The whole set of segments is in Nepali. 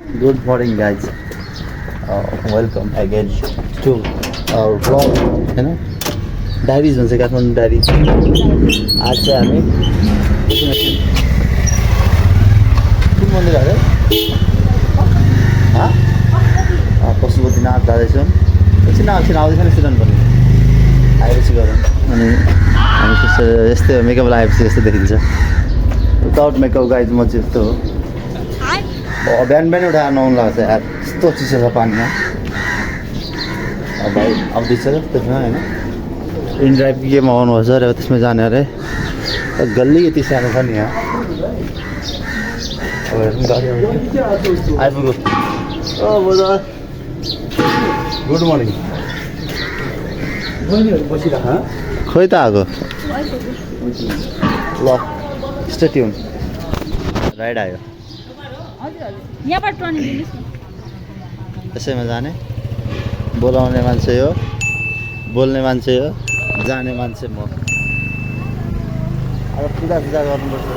Good morning guys. Welcome again to our vlog. हैन डायरिज भन्छ काठमाडौँ डायरिज. आज चाहिँ हामी कुन मन्दिर अरे पशुपतिनाथ जाँदैछौँ. एकछिन आउँदैछ नि सिरन पनि आएपछि गरौँ. अनि हामी यस्तै मेकअप लगाएपछि यस्तो देखिन्छ. विदाउट मेकअप गाइज म चाहिँ यस्तो हो. बिहान बिहान उठाएर नुहाउनु लाग्छ यार. यस्तो चिसो छ पानीमा. भाइ आउँदैछ त्यसमा होइन इन ड्राइभ केमा आउनुपर्छ अरे त्यसमा जाने अरे. गल्ली यति सानो छ नि यहाँ. अब गाडी आइपुग्यो. बजार गुड मर्निङ. खोइ त आएको ल स्टे ट्युन. राइड आयो त्यसैमा जाने. बोलाउने मान्छे हो, बोल्ने मान्छे हो, जाने मान्छे म. अब पूजा गर्नुपर्छ.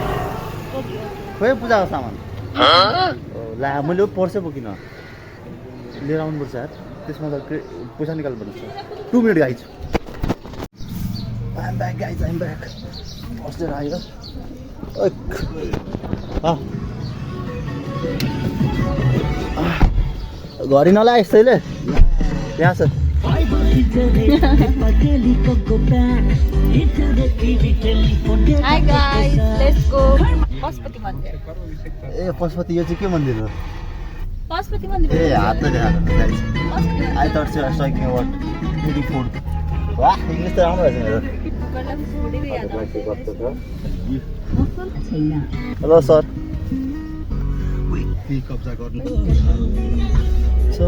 खोइ पूजाको सामान ला मैले पर्छ बोकिन लिएर आउनुपर्छ यार. त्यसमा त पैसा निकाल्नुपर्छ. 2 minute guys. I'm back guys, I'm back. बस्दै आयो घरि नलाए यस्तैले यहाँ छ. Hi guys, let's go Pashupati मन्दिर. ए पशुपति यो चाहिँ के मन्दिर हो? पशुपति मन्दिर. ए हात त देखाएको guys. I thought you are talking about eating food. वाह इंग्लिश त राम्रो रहेछ मेरो. Hello sir. कब्जा गर्नु. So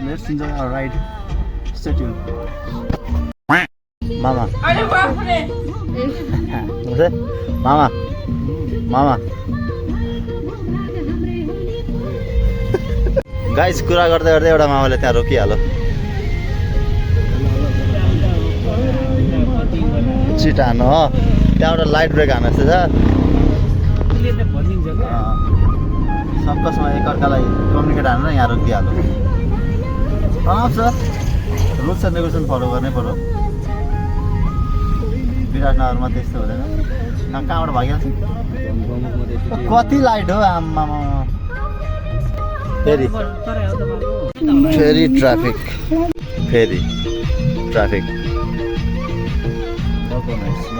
let's enjoy our ride. Stay tuned. Mama. Mama. Mama. Guys कुरा गर्दै गर्दै एउटा मामाले त्यहाँ रोकिहाल्यो. छिट हान्नु हो. त्यहाँबाट लाइट ब्रेक हान्नु जस्तो छ. सबैसँग एकअर्कालाई कम्युनिकेट हानेर यहाँ रोकिहाल्यो. छ रुल्स एन्ड रेगुलेसन फलो गर्नै पर्यो. विराटनगरमा त्यस्तो हुँदैन. कहाँबाट भागिहाल्छ. कति लाइट हो आम्मामा. फेरि ट्राफिक. फेरि ट्राफिक. No comments. म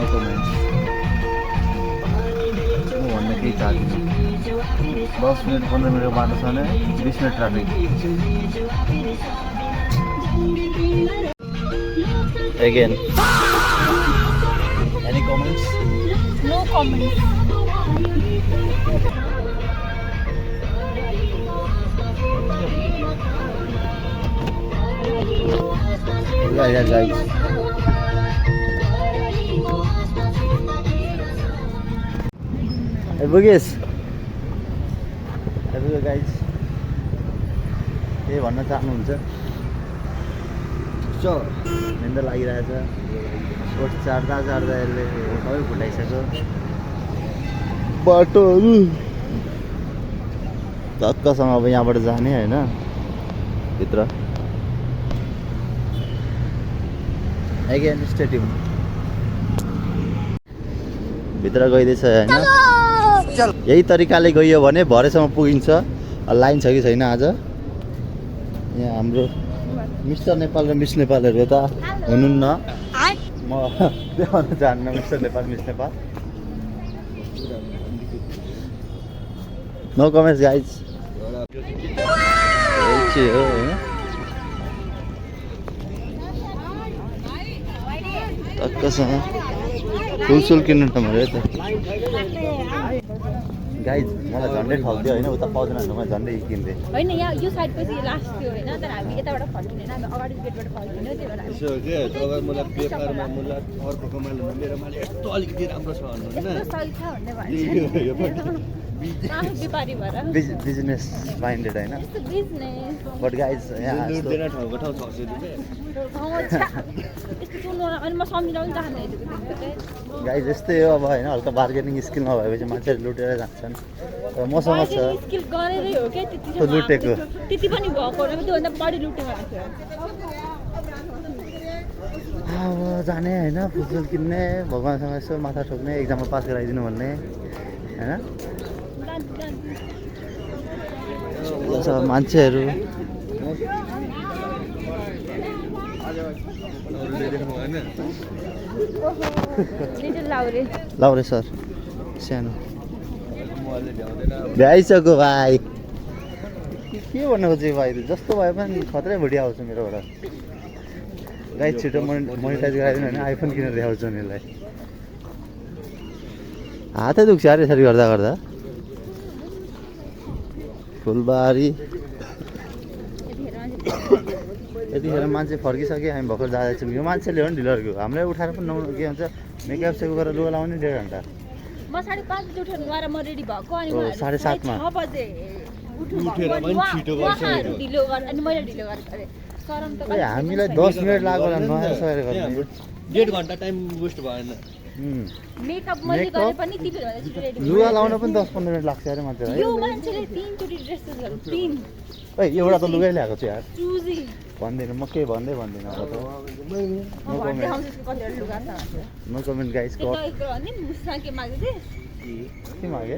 भन्ने केही चाहदिनँ. 10 मिनट 15 मिनटको बाटो छ भने 20 minute traffic. Again. Any comments? No comments. Yeah guys. Hey Bugis. Hello guys. के भन्न चाहनुहुन्छ? निन्दा लागिरहेछ. ओठ चाड्दा यसले सबै फुटाइसक्यो. बाटोहरू धक्कासँग अब यहाँबाट जाने होइन भित्र. Again stay tune. भित्र गइदिएछ होइन. यही तरिकाले गइयो भने भरेसम्म पुगिन्छ. लाइन छ कि छैन आज. यहाँ हाम्रो मिस्टर नेपाल र मिस नेपालहरू यता हुनुहुन्न. म देखाउन चाहन्न mister Nepal miss Nepal. No comments guys. हो टक्कसँग फुलसुल किन्नु त मेरो त गाइज. मलाई झन्डै ठग्दियो होइन. उता पाउँदैन भने मैले झन्डै किन्थेँ होइन. यहाँ यो साइड पछि लास्ट थियो होइन. तर हामी यताबाट फर्किँदैन. हामी अगाडि गेटबाट फर्किँदैन. त्यही भएर यसो के तपाईँ मलाई बेकारमा मलाई अर्को माल मेरो माल यस्तो अलिकति राम्रो छ भन्नु होइन. व्यापारी भएर बिजनेस माइन्डेड होइन. बट गाइज यहाँ ठाउँको ठाउँ 600 अनि म सम्झिन चाहन्छु. गाइज यस्तै हो अब होइन. हल्का बार्गेनिङ स्किल नभएपछि मान्छेहरू लुटेर जान्छन्. मसँग छ स्किल गरेरै हो क्या त्यति त्यो लुटेको। त्यति पनि भएको होइन त्योभन्दा बढी लुटेको थियो अब जाने होइन फुलफुल किन्ने भगवान्सँग यसो माथा ठोक्ने एक्जाममा पास गराइदिनु भन्ने होइन मान्छेहरू लिटल लाउरे लाउरे सर सानो भ्याइसक्यो भाइ के भन्नु खोजेको भाइ जस्तो भए पनि खत्रै भुटी आउँछ मेरोबाट गाई छिटो मोनिटाइज गराइदिनु भने आइफोन किनेर देखाउँछु नि यसलाई हातै दुख्छ अरे यसरी गर्दा गर्दा फुलबारी यतिखेर मान्छे फर्किसक्यो हामी भर्खर जाँदैछौँ यो मान्छेले हो नि ढिलरको हामीलाई उठाएर पनि नआउनु के भन्छ मेकअप सेकअप गरेर लुगा लाउने 1.5 घन्टा म 5:30 बजे उठेर गएर म रेडी भएको अनि 7:30 मा 6 बजे उठेर पनि छिटो गर्छ ढिलो गर अनि मैले ढिलो गरेँ अरे सरम त ए हामीलाई 10 मिनट लाग्यो होला नआएर सएर गर्ने 1.5 घन्टा टाइम वेस्ट भएन मेकअप मैले गरे पनि तिमी भन्दा छिटो रेडी लुगा लाउन पनि 10-15 मिनट लाग्छ अरे मान्छेलाई यो मान्छेले 3 चोटी ड्रेसेसहरु 3 ए एउटा त लुगै ल्याएको छु यार चुजी भन्दिनँ म के भन्दिनँ अब त म भन्दै आउँछु कतिवटा लुगा छ नो कमेन्ट गाइस त्यो त एक अनि मुसा के माग्दै के मागे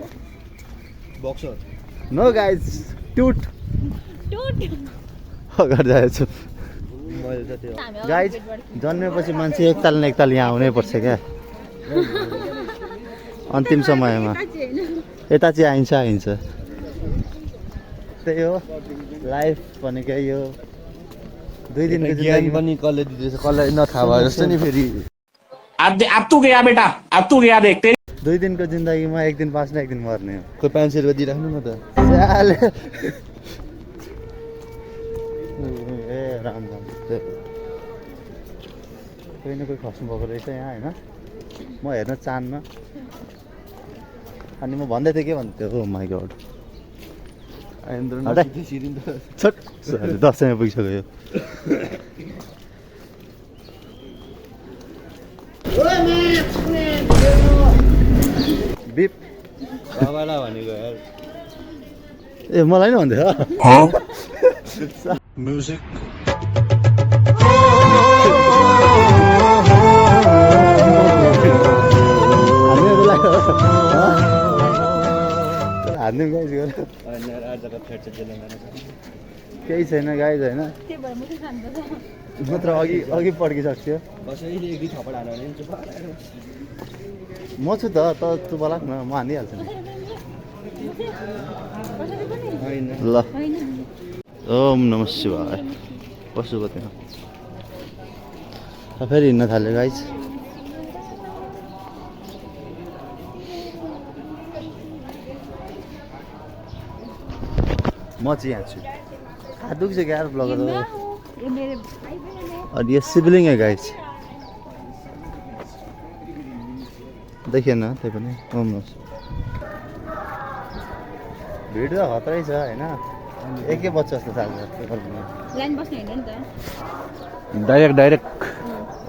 बक्सर नो गाइस टुट टोट अगाडि जाएछु मैले त त्यो गाइस जन्मेपछि मान्छे एकताल न एकताल यहाँ आउनै पर्छ क्या अन्तिम समयमा यता चाहिँ आइन्छ त्यही हो लाइफ भनेको यो 2 दिनको ज्ञान जिन्दगी पनि कसले दिँदैछ कसलाई नथाहा भयो जस्तो नि फेरि अब तू गया बेटा अब तू गया देखते 2 दिनको जिन्दगीमा एक दिन बाँच्ने एक दिन मर्ने हो कोही 500 रुपियाँ दिइराख्नु न त स्याले ए राम कोही न कोही खस्नु भएको रहेछ यहाँ होइन म हेर्न चाहन्न अनि म भन्दै थिएँ के भन्थ्यो ओ माई गड हटाइ। छट 10 पुगिसक्यो यो बिप बाबालाई भनेको यार ए मलाई नै भन्थ्यो म्यूजिक हान्ने गाइज गर आजको फेट चाहिँ केही छैन गाइज होइन त्यो भएर मुखै खान्छ नत्र अघि पड्किसक्थ्यो कसैले एक दुई थप्पड हाल्यो भने चुप म छु त चुप लाग न म हानिहाल्छु नि होइन ल ओम नमः शिवाय पशुपति फेरि हिँड्न थाल्यो गाइज म चाहिँ यहाँ छु हात दुख्छ क्या यार ब्लगर ये मेरे भाई बहन है और ये सिबलिंग है गाइस देखिए ना त्यही पनि ओम नमः भिड त खतरै छ होइन एकै बच्चा जस्तो थाल्छ लाइन बस्नु हैन नि त डाइरेक्ट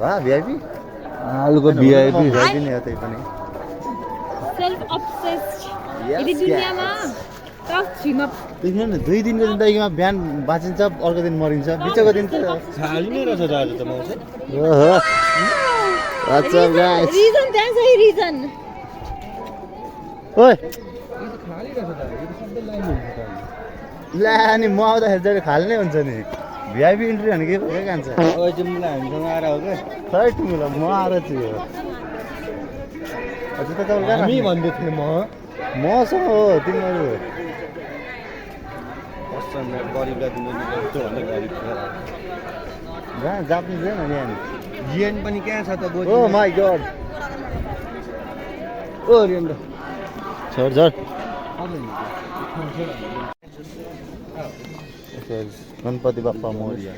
वा भिआइपी आलुको भिआइपी भिआइपी नै हो त्यही पनि सेल्फ अब्सेस्ड Yes, यदि दुनियाँमा टप 3 मा देखिन न 2 दिनको जिन्दगीमा बिहान बाँचिन्छ अर्को दिन मरिन्छ बिचको दिन त छाली नै रहेछ त आज त म चाहिँ ओहो व्हाट्स अप गाइस रिजन त्यहाँ सही रिजन ओइ खाली रहेछ त यो सबै लाइन हुन्छ त ला नि म आउँदाखेरि चाहिँ खाल्ने हुन्छ नि भिआइपी इन्ट्री भने के खान्छ अब तिमीलाई हामीसँग आएर हो क्या खै तिमीलाई म आएर छु हजुर त तपाईँ हामी भन्दै थिएँ मसँग हो तिमीहरू गरिबलाई दिनु त्योभन्दा गरिब जहाँ जापानिज छैन नि यहाँ जिएन पनि कहाँ छ त ओ माई गड ओ रियन्द छोड गणपति बाप्पा मोरिया